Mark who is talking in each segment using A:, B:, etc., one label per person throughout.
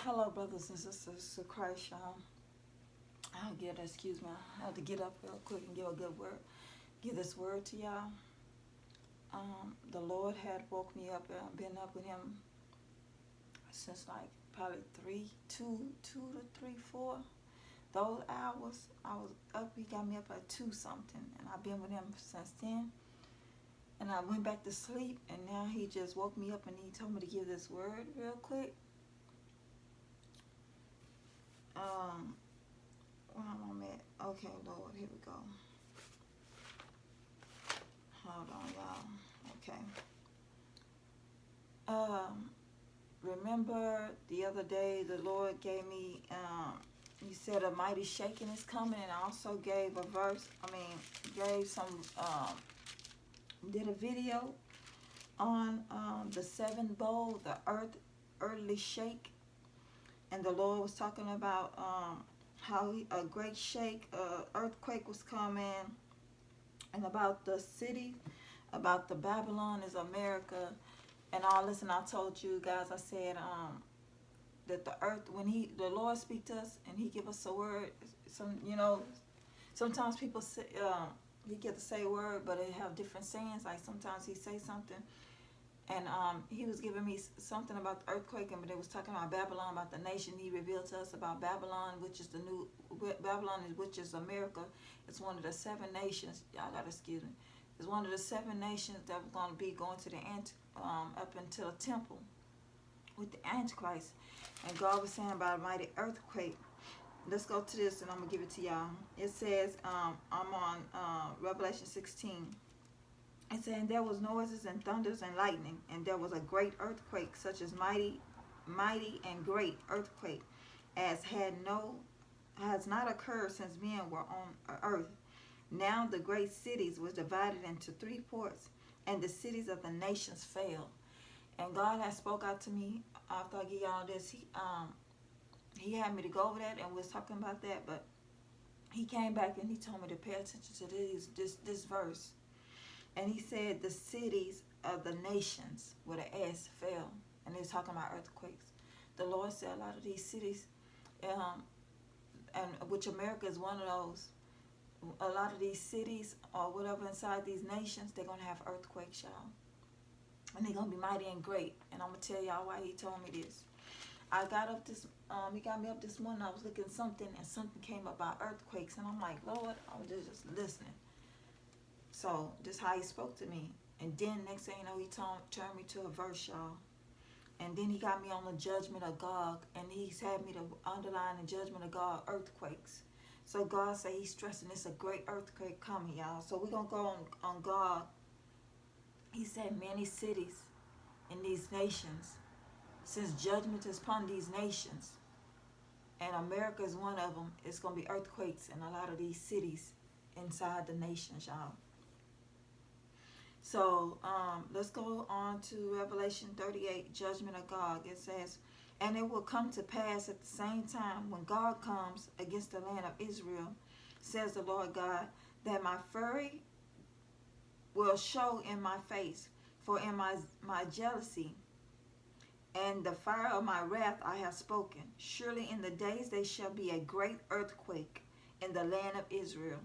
A: Hello, brothers and sisters of Christ, y'all. Excuse me, I had to get up real quick and give a good word. Give this word to y'all. The Lord had woke me up, and I've been up with Him since like probably 2 to 3, 4. Those hours I was up, He got me up at 2 something, and I've been with Him since then. And I went back to sleep, and now He just woke me up and He told me to give this word real quick. Where am I at? Okay, Lord, here we go. Hold on, y'all. Okay. Remember the other day the Lord gave me, He said a mighty shaking is coming, and I also gave a verse, gave some, did a video on the 7th bowl, the earthly shake. And the Lord was talking about how a great shake, earthquake was coming, and about the city, about the Babylon is America, and all this. And I told you guys, I said that the earth, when the Lord speak to us and He give us a word, sometimes people say, He get to say a word, but it have different sayings. Like sometimes He say something. And He was giving me something about the earthquake, but it was talking about Babylon, about the nation. He revealed to us about Babylon, which is the new Babylon, which is America. It's one of the 7 nations. Y'all gotta excuse me. It's one of the 7 nations that was going to be going to the up into the temple with the Antichrist. And God was saying about a mighty earthquake. Let's go to this, and I'm gonna give it to y'all. It says, I'm on Revelation 16. It said, and there was noises and thunders and lightning, and there was a great earthquake, such as mighty and great earthquake, as has not occurred since men were on earth. Now the great cities was divided into 3 parts, and the cities of the nations fell. And God had spoke out to me after I give y'all this. He had me to go over that, and we was talking about that, but He came back and He told me to pay attention to this verse. And He said the cities of the nations with an S fell. And He was talking about earthquakes. The Lord said a lot of these cities, and which America is one of those, a lot of these cities or whatever inside these nations, they're going to have earthquakes, y'all. And they're going to be mighty and great. And I'm going to tell y'all why He told me this. I got up He got me up this morning. I was looking at something, and something came about earthquakes. And I'm like, Lord, I was just listening. So this is how He spoke to me. And then next thing you know, He turned me to a verse, y'all. And then He got me on the judgment of God. And He's had me to underline the judgment of God, earthquakes. So God said He's stressing it's a great earthquake coming, y'all. So we're going to go on God. He said many cities in these nations, since judgment is upon these nations, and America is one of them, it's going to be earthquakes in a lot of these cities inside the nations, y'all. So let's go on to Revelation 38, judgment of God. It says, and it will come to pass at the same time when God comes against the land of Israel, says the Lord God, that my fury will show in my face, for in my jealousy and the fire of my wrath I have spoken. Surely in the days there shall be a great earthquake in the land of Israel,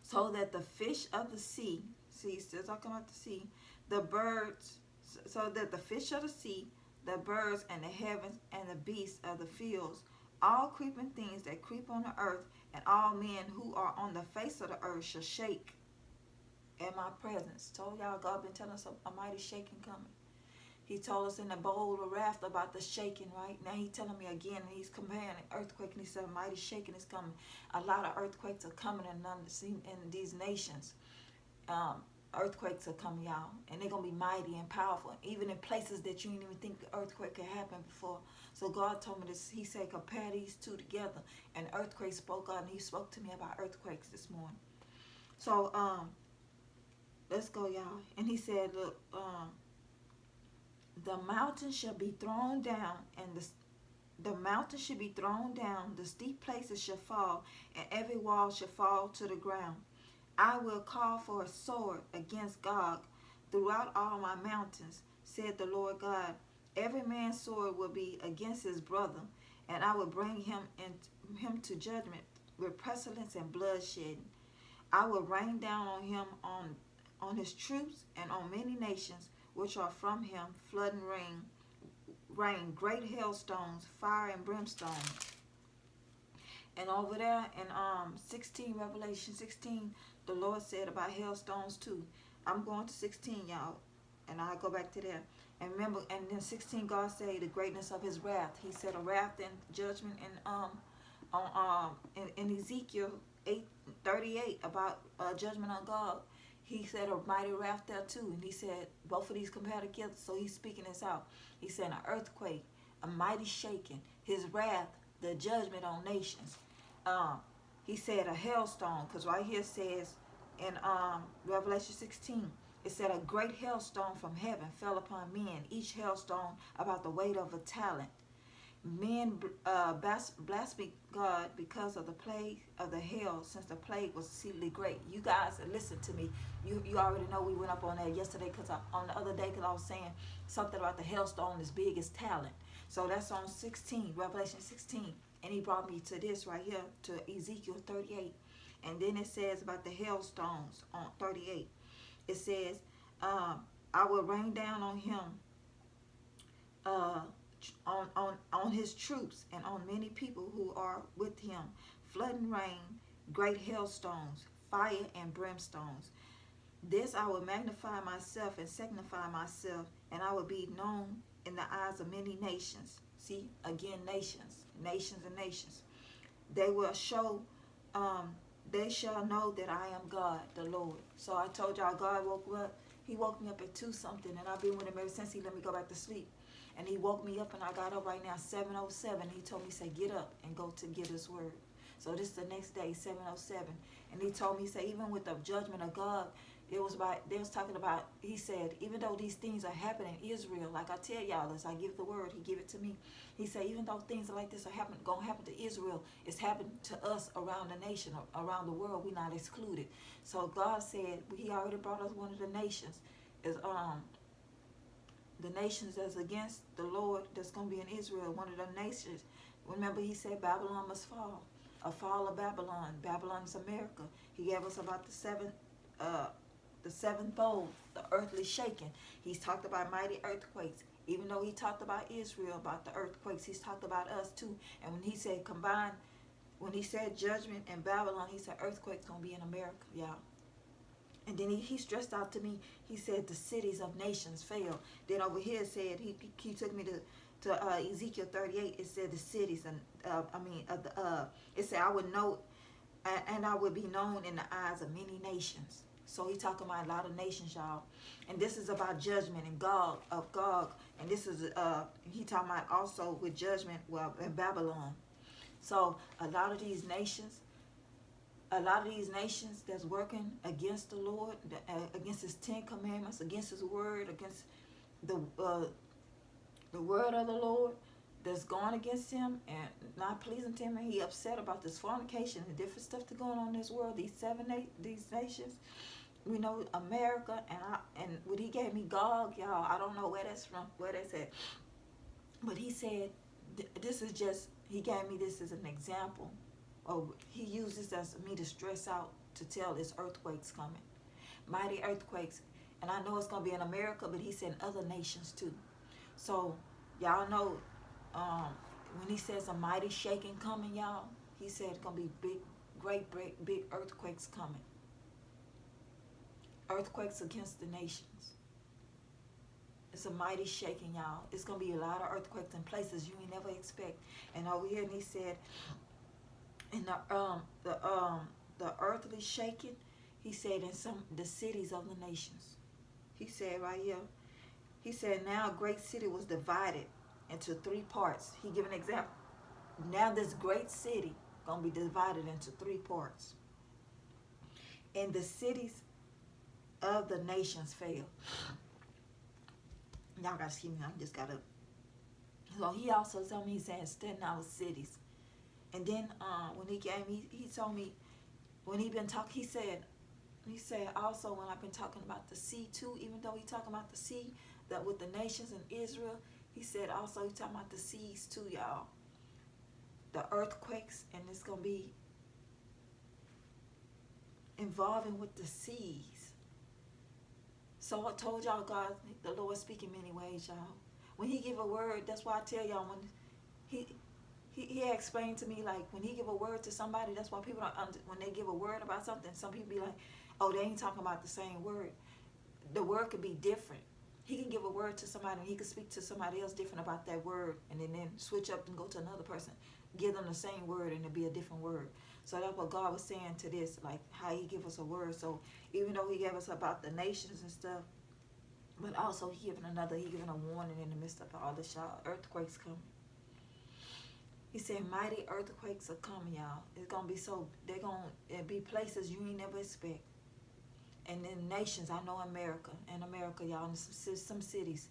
A: so that the fish of the sea, see, still talking about the sea, the birds, so that the fish of the sea, the birds and the heavens and the beasts of the fields, all creeping things that creep on the earth, and all men who are on the face of the earth shall shake in my presence. Told y'all God been telling us a mighty shaking coming. He told us in the bowl of wrath about the shaking, right? Now He's telling me again, and He's comparing an earthquake, and He said a mighty shaking is coming. A lot of earthquakes are coming in these nations. Earthquakes are coming, y'all, and they're going to be mighty and powerful, even in places that you didn't even think the earthquake could happen before. So God told me this. He said compare these 2 together, and earthquake spoke out, and He spoke to me about earthquakes this morning. So let's go, y'all. And He said, look, the mountain shall be thrown down, and the mountain shall be thrown down, the steep places shall fall, and every wall shall fall to the ground. I will call for a sword against Gog throughout all my mountains, said the Lord God. every man's sword will be against his brother, and I will bring him to judgment with pestilence and bloodshed. I will rain down on him on his troops and on many nations which are from him, flood and rain, great hailstones, fire and brimstone. And over there in 16, Revelation 16, the Lord said about hailstones too. I'm going to 16, y'all, and I'll go back to there. And remember, and then 16, God said the greatness of his wrath. He said a wrath and judgment in Ezekiel 8:38 about judgment on God. He said a mighty wrath there too. And he said both of these compare together. So he's speaking this out. He said an earthquake, a mighty shaking, his wrath, the judgment on nations. He said a hailstone, because right here it says in Revelation 16, it said a great hailstone from heaven fell upon men, each hailstone about the weight of a talent. Men blaspheme God because of the plague of the hail, since the plague was exceedingly great. You guys, listen to me. You already know we went up on that yesterday, because on the other day, because I was saying something about the hailstone as big as talent. So that's on 16, Revelation 16. And he brought me to this right here, to Ezekiel 38. And then it says about the hailstones on 38. It says, I will rain down on him, on his troops and on many people who are with him, flood and rain, great hailstones, fire and brimstones. This I will magnify myself and sanctify myself, and I will be known in the eyes of many nations. See, again, nations and nations. They will show, they shall know that I am God, the Lord. So I told y'all, God woke me up. He woke me up at 2 something, and I've been with him ever since. He let me go back to sleep. And he woke me up, and I got up right now, 7:07. He told me, say, get up and go to get his word. So this is the next day, 7:07. And he told me, say, even with the judgment of God, they was talking about, he said, even though these things are happening in Israel, like I tell y'all, as I give the word, he give it to me. He said, even though things like this are going to happen to Israel, it's happened to us around the nation, around the world. We're not excluded. So God said, he already brought us one of the nations. Is the nations that's against the Lord, that's going to be in Israel, one of the nations. Remember, he said Babylon must fall. A fall of Babylon. Babylon is America. He gave us about the sevenfold, the earthly shaking. He's talked about mighty earthquakes. Even though he talked about Israel, about the earthquakes, he's talked about us too. And when he said combined, when he said judgment in Babylon, he said earthquakes going to be in America, y'all. And then he stressed out to me, he said the cities of nations fell. Then over here it said, he took me to Ezekiel 38. It said the cities, and it said I would know, and I would be known in the eyes of many nations. So he talking about a lot of nations, y'all. And this is about judgment and Gog. And this is, he talking about also with judgment, well, in Babylon. So a lot of these nations that's working against the Lord, against his 10 commandments, against his word, against the word of the Lord, that's going against him and not pleasing to him, and he upset about this fornication and different stuff that's going on in this world, these nations. We know America, and when he gave me Gog, y'all, I don't know where that's from, where that's at. But he said, this is just, he gave me this as an example. Or he used this as me to stress out, to tell there's earthquakes coming. Mighty earthquakes. And I know it's going to be in America, but he said other nations too. So, y'all know, when he says a mighty shaking coming, y'all, he said it's going to be big earthquakes coming. Earthquakes against the nations. It's a mighty shaking, y'all. It's going to be a lot of earthquakes in places you ain't never expect. And over here, and he said, in the earthly shaking, he said in the cities of the nations. He said right here, he said now a great city was divided into 3 parts. He gave an example. Now this great city going to be divided into 3 parts. And the cities of the nations fell. Y'all got to excuse me, I just got up. So he also told me, he said, studying our cities. And then when he gave me, he told me, when he been talking, he said also when I've been talking about the sea too, even though he talking about the sea, that with the nations in Israel, He said also, he talking about the seas too, y'all. The earthquakes, and it's going to be involving with the seas. So I told y'all, God, the Lord speak in many ways, y'all. When he give a word, that's why I tell y'all, when he explained to me, like, when he give a word to somebody, that's why people don't, when they give a word about something, some people be like, oh, they ain't talking about the same word. The word could be different. He can give a word to somebody, and he can speak to somebody else different about that word, and then switch up and go to another person, give them the same word, and it'll be a different word. So that's what God was saying to this, like how he give us a word. So even though he gave us about the nations and stuff, but also he giving a warning in the midst of all this, y'all. Earthquakes coming. He said mighty earthquakes are coming, y'all. It's gonna be they're gonna be places you ain't never expect. And in nations, I know America, y'all, in some cities,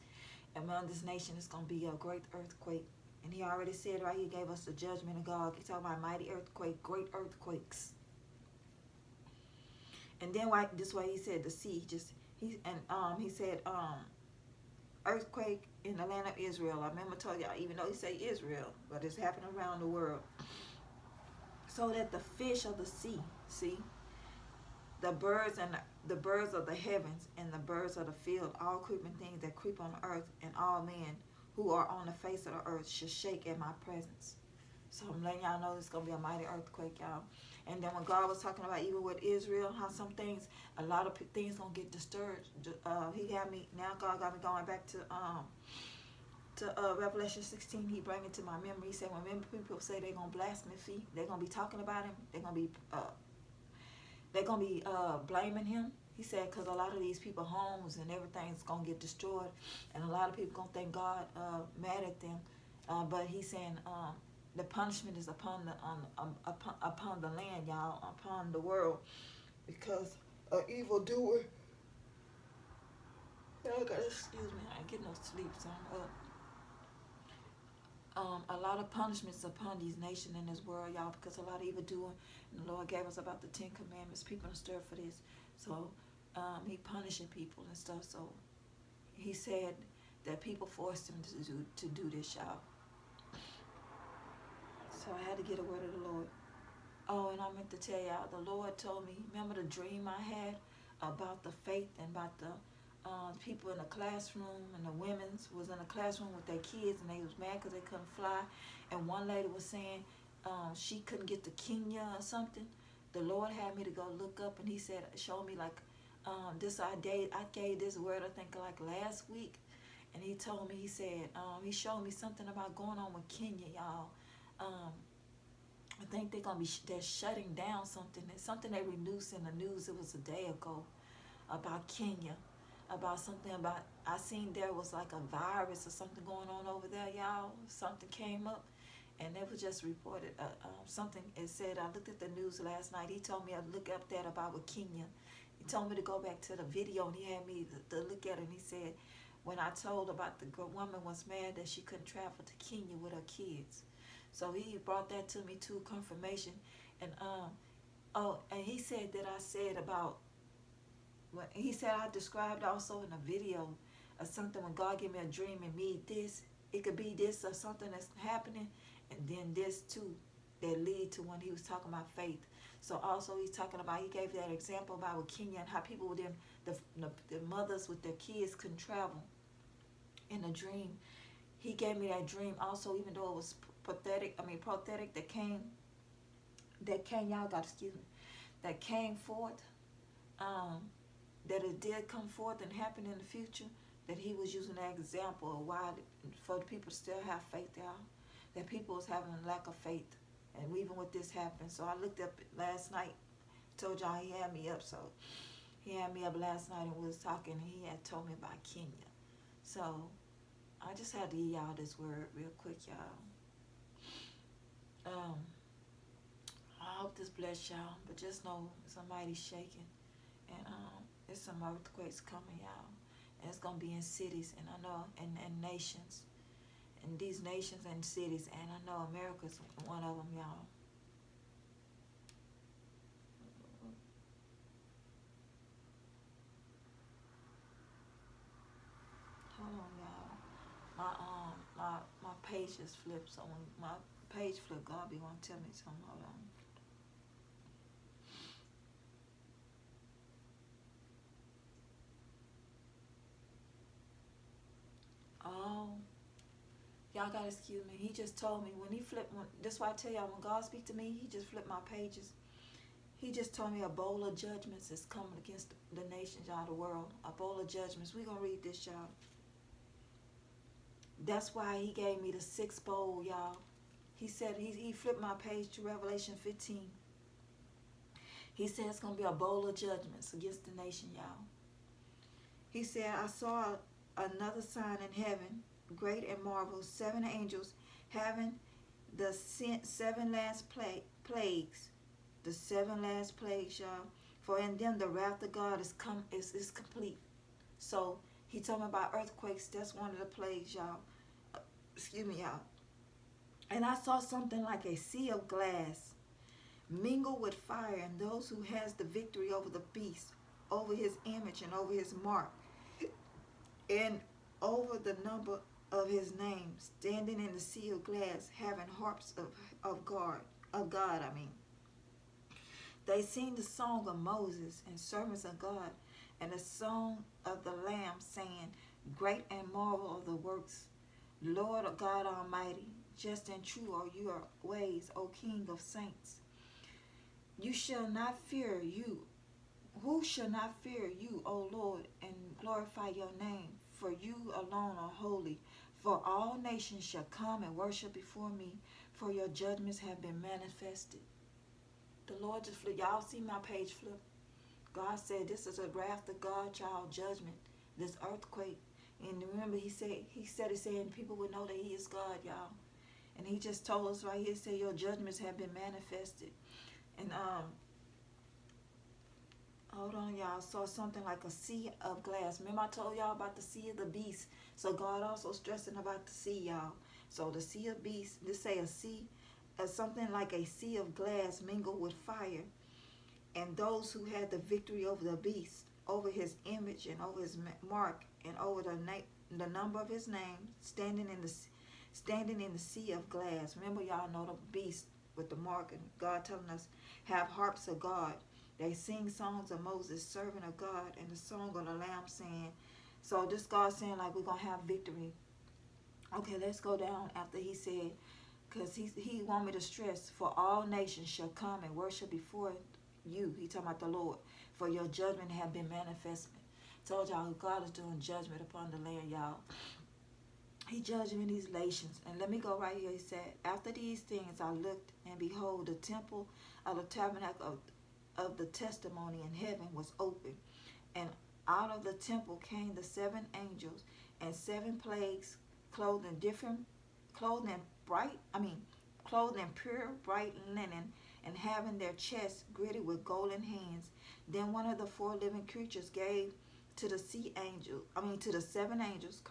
A: among this nation, it's going to be a great earthquake. And he already said, right, he gave us the judgment of God. He talking about mighty earthquake, great earthquakes. And then this way he said the sea, he said earthquake in the land of Israel. I remember told y'all, even though he say Israel, but it's happening around the world. So that the fish of the sea, see, the birds of the heavens and the birds of the field, all creeping things that creep on the earth, and all men who are on the face of the earth should shake at my presence. So I'm letting y'all know it's going to be a mighty earthquake, y'all. And then when God was talking about even with Israel, how some things, a lot of things going to get disturbed. God got me going back to Revelation 16. He bring it to my memory. He said when people say they're going to blaspheme, they're going to be talking about him, they're going to be blaming him. He said because a lot of these people homes and everything's going to get destroyed, and a lot of people going to think God mad at them. But he's saying the punishment is upon the land, y'all, upon the world, because an evildoer. Y'all gotta excuse me, I ain't getting no sleep, so I'm up. A lot of punishments upon these nations in this world, y'all, because a lot of evildoer. And the Lord gave us about the 10 Commandments. People are stirred for this. So he punishing people and stuff. So he said that people forced him to do this, y'all. So I had to get a word of the Lord. Oh, and I meant to tell y'all, the Lord told me, remember the dream I had about the faith and about the people in the classroom, and the women was in the classroom with their kids, and they was mad because they couldn't fly. And one lady was saying she couldn't get to Kenya or something. The Lord had me to go look up, and he said, show me like I gave this word, I think like last week, and he told me, he said, he showed me something about going on with Kenya, y'all. I think they're shutting down something. It's something they released in the news. It was a day ago about Kenya, about something about, I seen there was like a virus or something going on over there, y'all. Something came up, and it was just reported. Something, it said, I looked at the news last night. He told me I'd look up that about with Kenya. He told me to go back to the video, and he had me to look at it, and he said, when I told about the woman was mad that she couldn't travel to Kenya with her kids. So he brought that to me too, confirmation. And and he said that I said about, he said I described also in a video of something when God gave me a dream and me this, it could be this or something that's happening, and then this too that lead to when he was talking about faith. So also he's talking about, he gave that example about with Kenya and how people with them, the mothers with their kids couldn't travel in a dream. He gave me that dream also, even though it was prophetic that came, y'all got, excuse me, that came forth, that it did come forth and happen in the future, that he was using that example of why, for the people to still have faith, y'all, that people was having a lack of faith, and even with this happening. So I looked up last night, told y'all he had me up, so he had me up last night and we was talking, and he had told me about Kenya. So I just had to give y'all this word real quick, y'all. I hope this bless y'all, but just know somebody's shaking, and there's some earthquakes coming, y'all, and it's gonna be in cities, and I know, and nations, and these nations and cities, and I know America's one of them, y'all. Hold on, y'all. page just flipped. So when my page flipped, God be going to tell me something. Hold on. Oh, y'all gotta excuse me. He just told me when he flipped. That's why I tell y'all when God speak to me, he just flipped my pages. He just told me a bowl of judgments is coming against the nations, y'all, the world. A bowl of judgments. We're gonna read this, y'all. That's why he gave me the sixth bowl, y'all. He said he flipped my page to Revelation 15. He said it's gonna be a bowl of judgments against the nation, y'all. He said, I saw another sign in heaven, great and marvelous, 7 angels having the 7 last plagues. The 7 last plagues, y'all. For in them the wrath of God is complete. So he told me about earthquakes. That's one of the plagues, y'all. Excuse me, y'all. And I saw something like a sea of glass mingled with fire, and those who has the victory over the beast, over his image and over his mark, and over the number of his name, standing in the sea of glass, having harps of God. They sing the song of Moses and servants of God, and the song of the Lamb, saying, Great and marvel are the works, Lord God Almighty, just and true are your ways, O King of saints. You shall not fear you. Who shall not fear you, O Lord, and glorify your name? For you alone are holy. For all nations shall come and worship before me, for your judgments have been manifested. The Lord just flipped. Y'all see my page flip. God said this is a wrath of God, child judgment, this earthquake. And remember, he said, and people would know that he is God, y'all. And he just told us right here, say your judgments have been manifested. And hold on, y'all. Saw something like a sea of glass. Remember I told y'all about the sea of the beast. So God also stressing about the sea, y'all. So the sea of beast, let's say a sea, something like a sea of glass mingled with fire. And those who had the victory over the beast, over his image and over his mark, and over the number of his name, standing in the sea of glass. Remember, y'all know the beast with the mark, and God telling us, have harps of God. They sing songs of Moses, servant of God, and the song of the Lamb, saying. So this God saying like we're gonna have victory. Okay, let's go down after he said, because he want me to stress, for all nations shall come and worship before you. He talking about the Lord, for your judgment have been manifested. Told y'all God is doing judgment upon the land, y'all. He judging these nations. And let me go right here. He said, after these things I looked, and behold, the temple of the tabernacle of the testimony in heaven was open. And out of the temple came the 7 angels, and 7 plagues, clothed in pure bright linen, and having their chests girded with golden hands. Then one of the 4 living creatures gave to the 7 angels,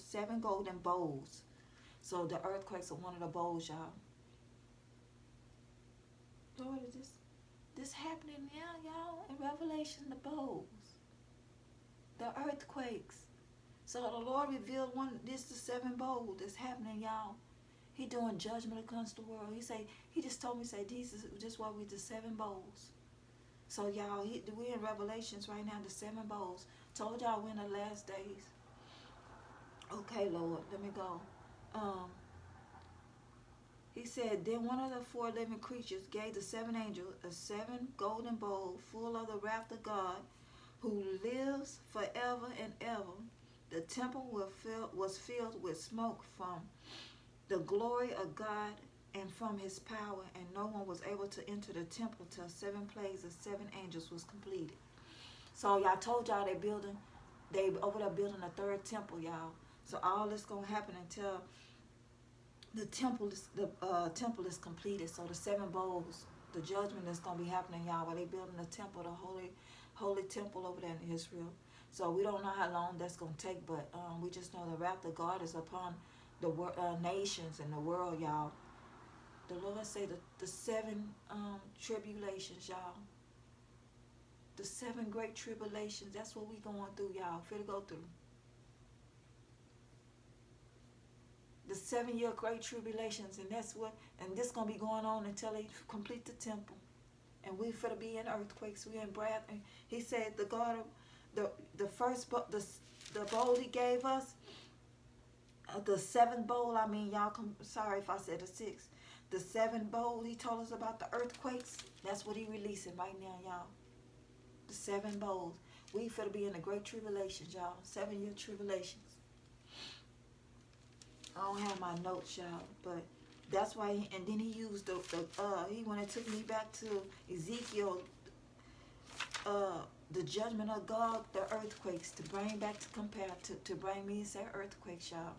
A: 7 golden bowls. So the earthquakes are one of the bowls, y'all. Lord, is this happening now, y'all? In Revelation, the bowls, the earthquakes. So the Lord revealed the 7 bowls that's happening, y'all. He doing judgment against the world. He just told me, this is what we the 7 bowls. So y'all, we're in Revelations right now, the 7 bowls. Told y'all we're in the last days. Okay, Lord, let me go. He said, then one of the 4 living creatures gave the 7 angels a 7 golden bowl full of the wrath of God, who lives forever and ever. The temple was filled with smoke from the glory of God and from his power, and no one was able to enter the temple till 7 plagues of 7 angels was completed. So y'all told y'all they over there building a 3rd temple, y'all. So all this gonna happen until the temple is completed. So the 7 bowls, the judgment that's gonna be happening, y'all, while they building the temple, the holy temple over there in Israel. So we don't know how long that's gonna take, but we just know the wrath of God is upon the nations and the world, y'all. The Lord say the 7 tribulations, y'all. The 7 great tribulations. That's what we going through, y'all. Finna go through. 7 year great tribulations, and that's what, and this gonna be going on until they complete the temple. And we finna be in earthquakes. We in breath. And he said the God of the first the bowl he gave us, the seventh bowl. I mean, y'all sorry if I said the sixth. The seventh bowl he told us about the earthquakes. That's what he releasing right now, y'all. The 7 bowls. We finna be in the great tribulations, y'all. 7 year tribulations. I don't have my notes, y'all, but that's why. And then he used he went and took me back to Ezekiel, the judgment of God, the earthquakes, to bring back to compare to bring me and say earthquakes, y'all.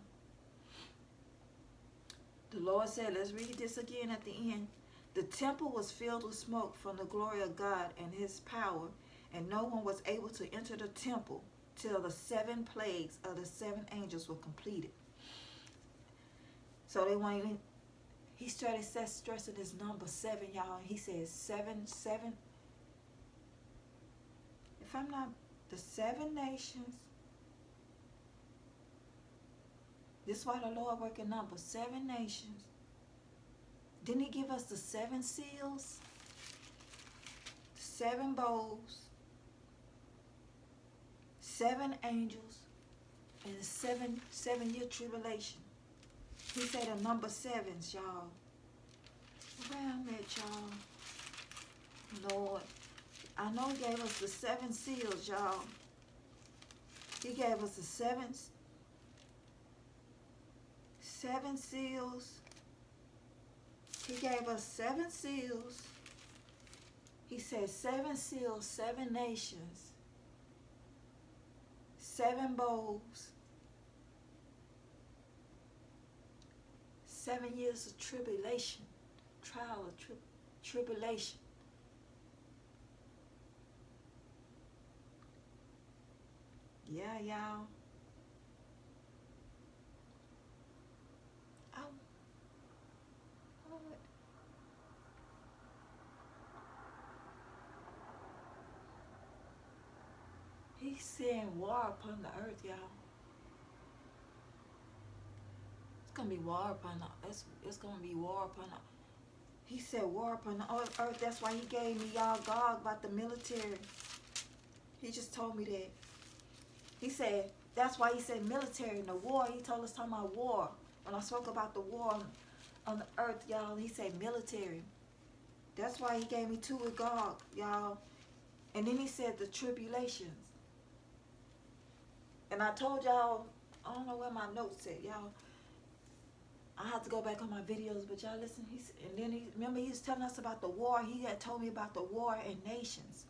A: The Lord said, let's read this again at the end. The temple was filled with smoke from the glory of God and his power, and no one was able to enter the temple till the 7 plagues of the 7 angels were completed. So they weren't even, he started stressing this number 7, y'all. He says 7. If I'm not, the 7 nations. This is why the Lord working number 7 nations. Didn't he give us the 7 seals? 7 bowls, 7 angels, and 7 year tribulation. He said a number 7s, y'all. Where I'm at, y'all. Lord, I know he gave us the 7 seals, y'all. He gave us the 7 seals. He gave us 7 seals. He said 7 seals, 7 nations, 7 bowls, 7 years of tribulation, trial of tribulation. Yeah, y'all. He's saying war upon the earth, y'all. It's gonna be war upon the. It's gonna be war upon the. He said war upon the earth. That's why he gave me y'all God about the military. He just told me that. He said that's why he said military and the war. He told us talking about war. When I spoke about the war on the earth, y'all, he said military. That's why he gave me 2 with God, y'all. And then he said the tribulations. And I told y'all, I don't know where my notes at, y'all. I have to go back on my videos, but y'all listen. And then remember he was telling us about the war. He had told me about the war in nations.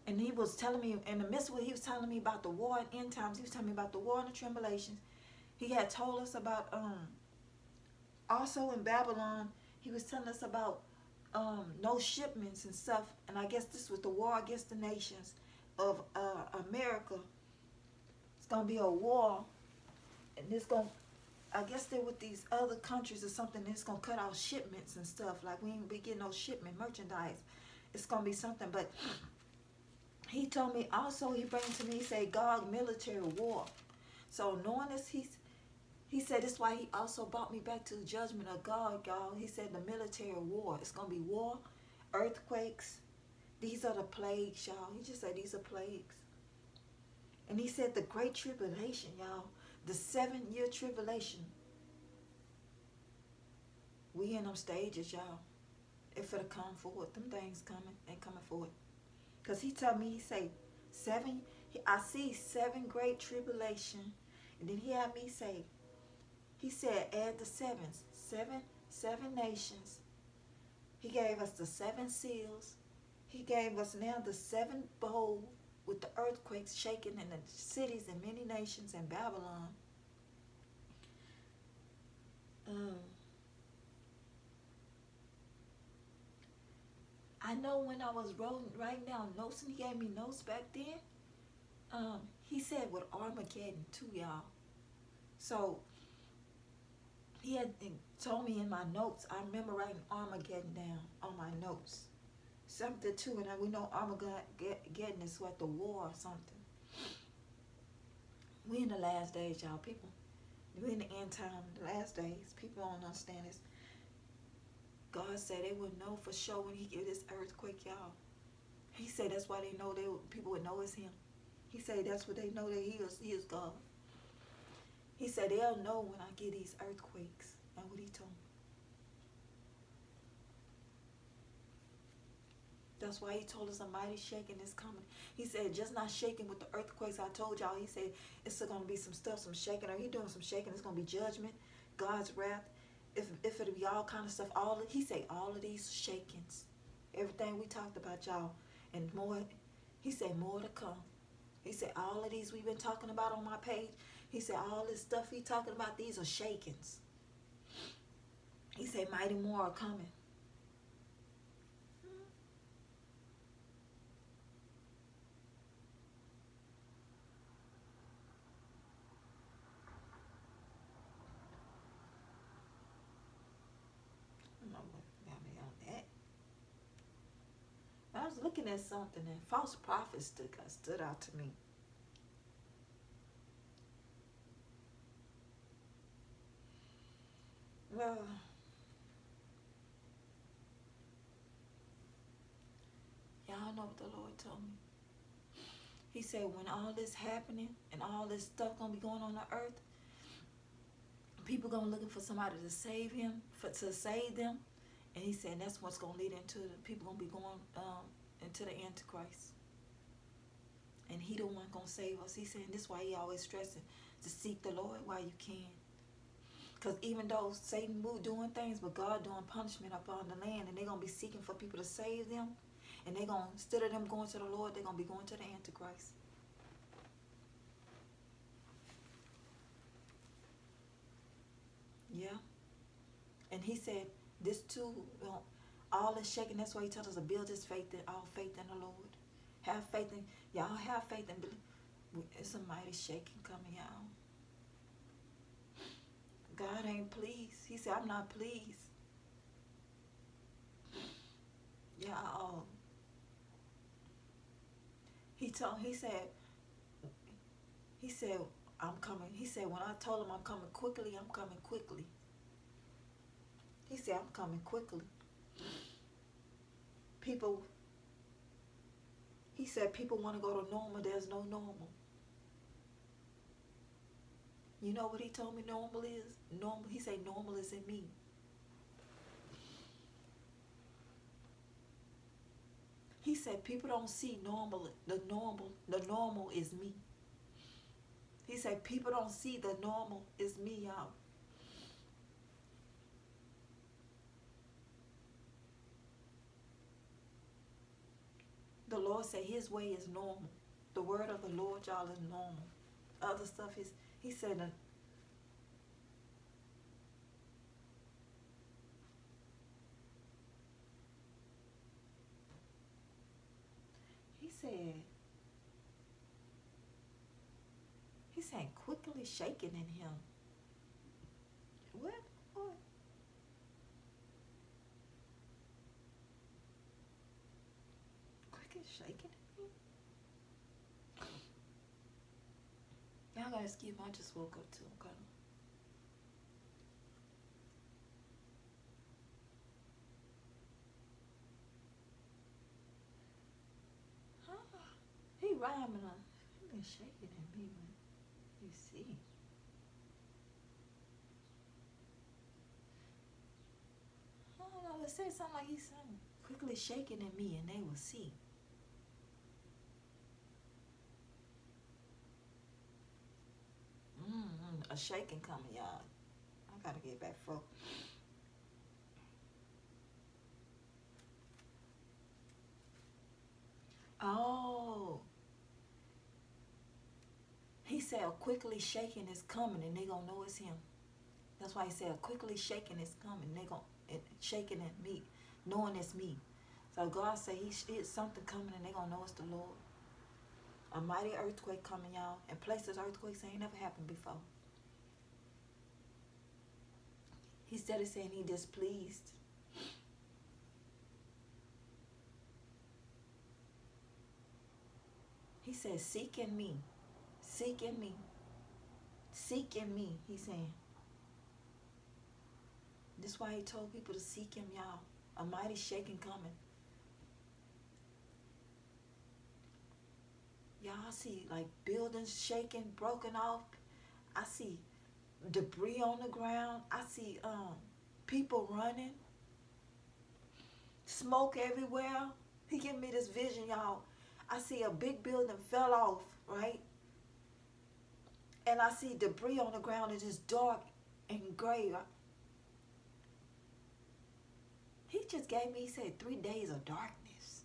A: And he was telling me, in the midst of it, he was telling me about the war in end times. He was telling me about the war and the tribulations. He had told us about, also in Babylon, he was telling us about no shipments and stuff. And I guess this was the war against the nations of America. It's going to be a war. And it's going to, I guess they're with these other countries or something. It's going to cut off shipments and stuff. Like we ain't be getting no shipment merchandise. It's going to be something. But he told me also, he brought to me, he said, God, military war. So knowing this, he said, this is why he also brought me back to the judgment of God, y'all. He said the military war. It's going to be war, earthquakes. These are the plagues, y'all. He just said these are plagues. And he said the great tribulation, y'all. The 7-year tribulation. We in them stages, y'all. If it'll come forward, them things coming, they coming forward. Because he told me, he say, 7, I see 7 great tribulation. And then he had me say, he said, add the 7s. 7 nations. He gave us the 7 seals. He gave us now the 7th bowl with the earthquakes shaking in the cities and many nations in Babylon. I know when I was writing down notes, and he gave me notes back then, he said with Armageddon too, y'all. So he had told me in my notes, I remember writing Armageddon down on my notes. Something too, and we know Armageddon is what, the war or something. We in the last days, y'all. People, We're in the end time, the last days. People don't understand this. God said they would know for sure when he give this earthquake, y'all. He said that's why they know people would know it's him. He said that's what they know that he is God. He said they'll know when I get these earthquakes. And what he told me. That's why he told us a mighty shaking is coming. He said just not shaking with the earthquakes I told y'all. He said it's going to be some stuff, some shaking. Or he doing some shaking. It's going to be judgment, God's wrath. If it'll be all kind of stuff. He said all of these shakings. Everything we talked about, y'all. And more. He said more to come. He said all of these we've been talking about on my page. He said all this stuff he talking about, these are shakings. He said mighty more are coming. I was looking at something and false prophets stood out to me. Well, y'all know what the Lord told me. He said when all this happening and all this stuff gonna be going on the earth, people gonna looking for somebody to save to save them. And he said that's what's gonna lead into the people gonna be going into the Antichrist. And he the one gonna save us. He said this is why he always stressing to seek the Lord while you can. Because even though Satan moved doing things, but God doing punishment upon the land, and they're gonna be seeking for people to save them. And they're gonna, instead of them going to the Lord, they're gonna be going to the Antichrist. Yeah. And he said this too, all is shaking. That's why he tells us to build his faith in all faith in the Lord. Have faith in y'all. Have faith in. It's a mighty shaking coming, y'all. God ain't pleased. He said, "I'm not pleased." Yeah. He said, "I'm coming." He said, when I told him I'm coming quickly, I'm coming quickly. He said, I'm coming quickly. He said, people want to go to normal. There's no normal. You know what he told me normal is? Normal. He said, normal is in me. He said, people don't see normal. The normal is me. He said, people don't see the normal is me, y'all. The Lord said his way is normal. The word of the Lord, y'all, is normal. Other stuff is, he said, he said quickly shaking in him. What? Quickly shaking in him? Y'all gotta excuse me, I just woke up too, okay? He rhyming on. He been shaking at me, man. You see. I don't know, let's say something like he's saying. Quickly shaking at me and they will see. A shaking coming, y'all. I gotta get back focused. Oh. He said a quickly shaking is coming and they gonna know it's him. That's why he said a quickly shaking is coming. They gonna shaking at me, knowing it's me. So God said it's something coming and they gonna know it's the Lord. A mighty earthquake coming, y'all. And places earthquakes ain't never happened before. He said it's saying he displeased. He said, seek in me. Seek in me. Seeking me, he's saying. This is why he told people to seek him, y'all. A mighty shaking coming. Y'all, I see like buildings shaking, broken off. I see debris on the ground. I see people running. Smoke everywhere. He gave me this vision, y'all. I see a big building fell off, right? And I see debris on the ground. It is dark and gray. He just gave me, he said, 3 days of darkness.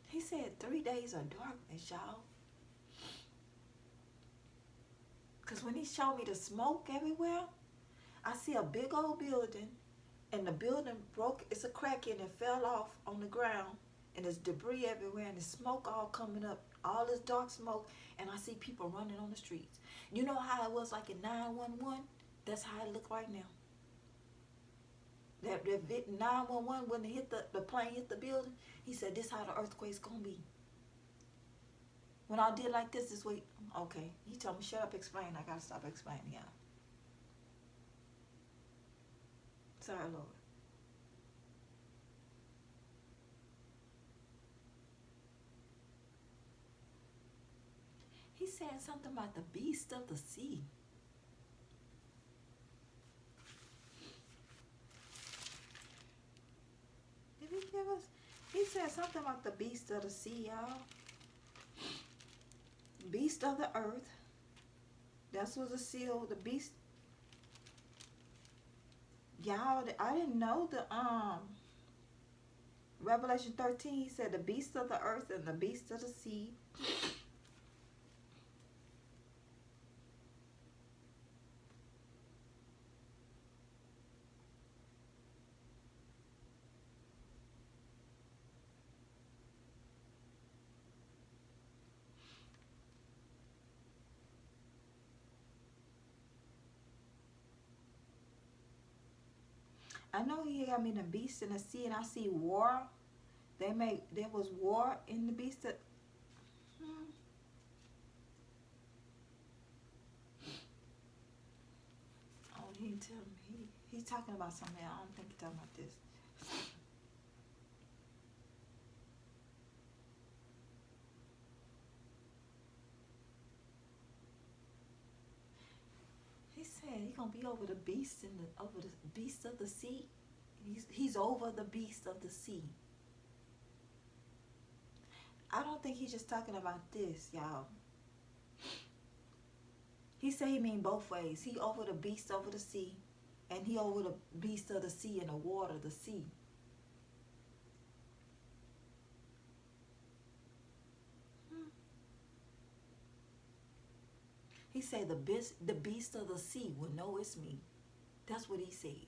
A: He said 3 days of darkness, y'all. Because when he showed me the smoke everywhere, I see a big old building, and the building broke. It's a crack in it, fell off on the ground, and there's debris everywhere, and the smoke all coming up, all this dark smoke, and I see people running on the streets. You know how it was like in 911? That's how it look right now. That 911, when the plane hit the building, he said, this how the earthquake's going to be. When I did like this week, okay, he told me, shut up, explain. I got to stop explaining, y'all. Sorry, Lord. He said something about the beast of the sea. Did he give us? He said something about the beast of the sea, y'all. Beast of the earth. That's what the seal, the beast. Y'all, I didn't know the Revelation 13, he said the beast of the earth and the beast of the sea. I know he got me the beast in the sea, and I see war. There was war in the beast. Oh, he didn't tell me. He's talking about something else. I don't think he's talking about this. He said he's gonna be over the beast over the beast of the sea. He's over the beast of the sea. I don't think he's just talking about this, y'all. He said he mean both ways. He over the beast over the sea, and he over the beast of the sea and the water, the sea. He said the beast of the sea will know it's me. That's what he said.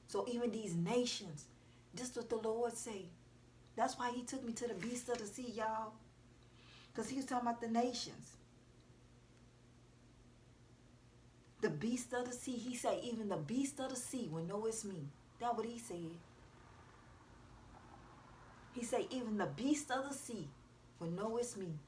A: So even these nations, this is what the Lord say. That's why he took me to the beast of the sea, y'all. Because he was talking about the nations. The beast of the sea, he said even the beast of the sea will know it's me. That's what he said. He said even the beast of the sea will know it's me.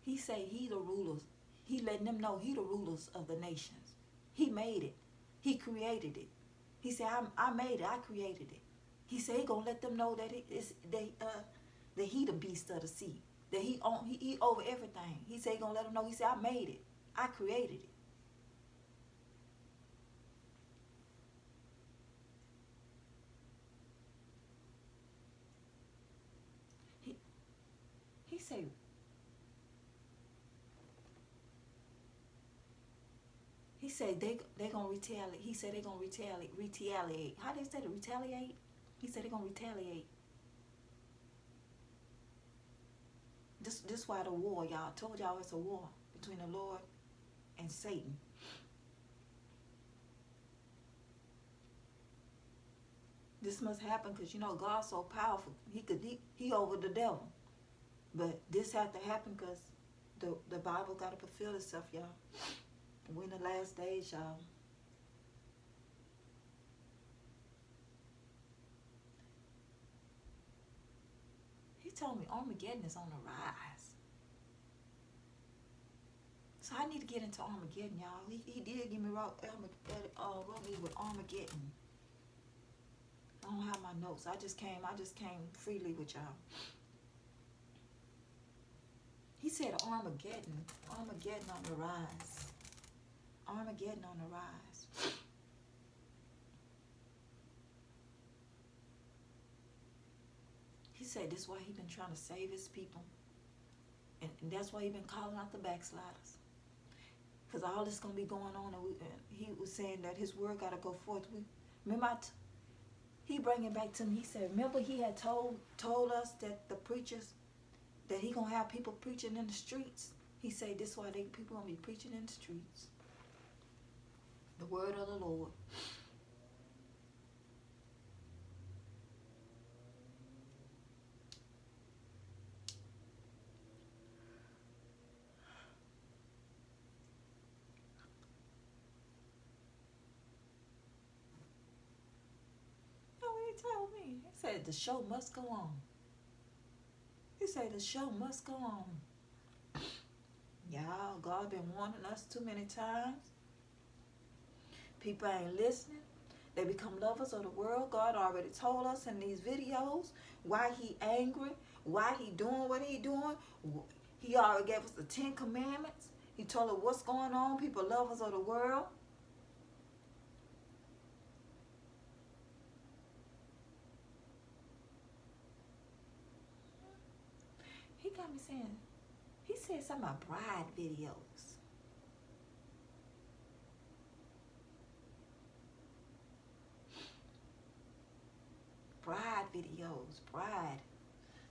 A: He said he the rulers. He letting them know he the rulers of the nations. He made it. He created it. He said, I made it. I created it. He said he gonna let them know that that he the beast of the sea. That he over everything. He said he gonna let them know. He said, I made it. I created it. He said. He said they gonna retaliate. He said they gonna retaliate. How they say to retaliate? He said they gonna retaliate. This why the war, y'all. I told y'all it's a war between the Lord and Satan. This must happen because you know God's so powerful. He over the devil. But this had to happen because the Bible got to fulfill itself, y'all. We're in the last days, y'all. He told me Armageddon is on the rise. So I need to get into Armageddon, y'all. He did give me wrote me with Armageddon. I don't have my notes. I just came freely with y'all. He said Armageddon on the rise. Armageddon on the rise. He said this is why he been trying to save his people. And that's why he been calling out the backsliders. Because all this going to be going on. And he was saying that his word got to go forth. Remember, he bring it back to me. He said, remember he had told us that the preachers, that he going to have people preaching in the streets. He said this is why people going to be preaching in the streets. The word of the Lord. He told me. He said the show must go on. He said the show must go on. Y'all, God been warning us too many times. People ain't listening. They become lovers of the world. God already told us in these videos why he angry, why he doing what he doing. He already gave us the 10 commandments. He told us what's going on. People lovers of the world. He got me saying, he said something about bride videos. Bride videos, bride.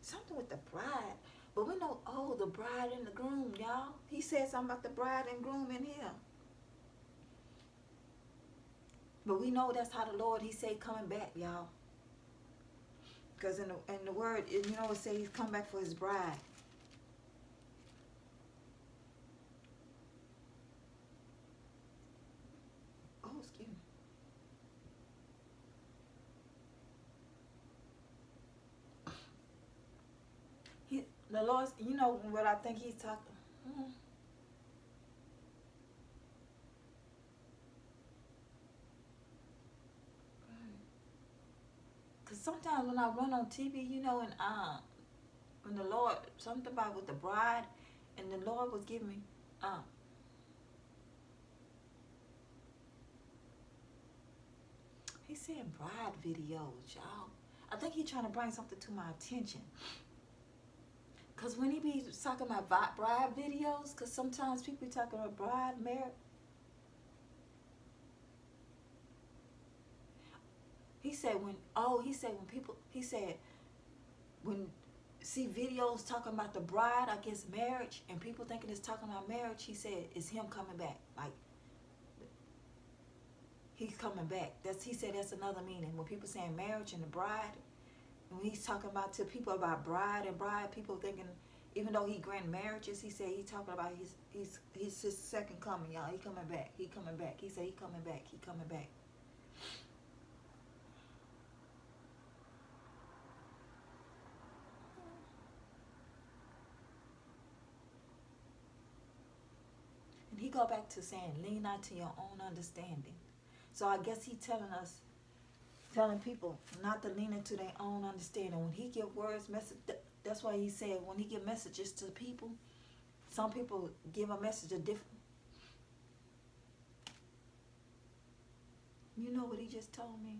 A: Something with the bride. But we know, oh, the bride and the groom, y'all. He said something about the bride and groom in here. But we know that's how the Lord, he said, coming back, y'all. Because in the word, you know, it says he's come back for his bride. Oh, excuse me. The Lord, you know what I think he's talking. Because sometimes when I run on TV, you know, and when the Lord, something about with the bride, and the Lord was giving me, he's saying bride videos, y'all. I think he's trying to bring something to my attention. Because when he be talking about bride videos, because sometimes people be talking about bride, marriage. He said when see videos talking about the bride against marriage and people thinking it's talking about marriage, he said it's him coming back. Like, he's coming back. He said that's another meaning. When people saying marriage and the bride, and when he's talking about to people about bride, people thinking, even though he grant marriages, he said he's talking about his second coming, y'all. He coming back. He coming back. He said he coming back. He coming back. And he go back to saying, lean not to your own understanding. So I guess he telling people not to lean into their own understanding. When he give words, message, that's why he said when he give messages to people, some people give a message a different. You know what he just told me?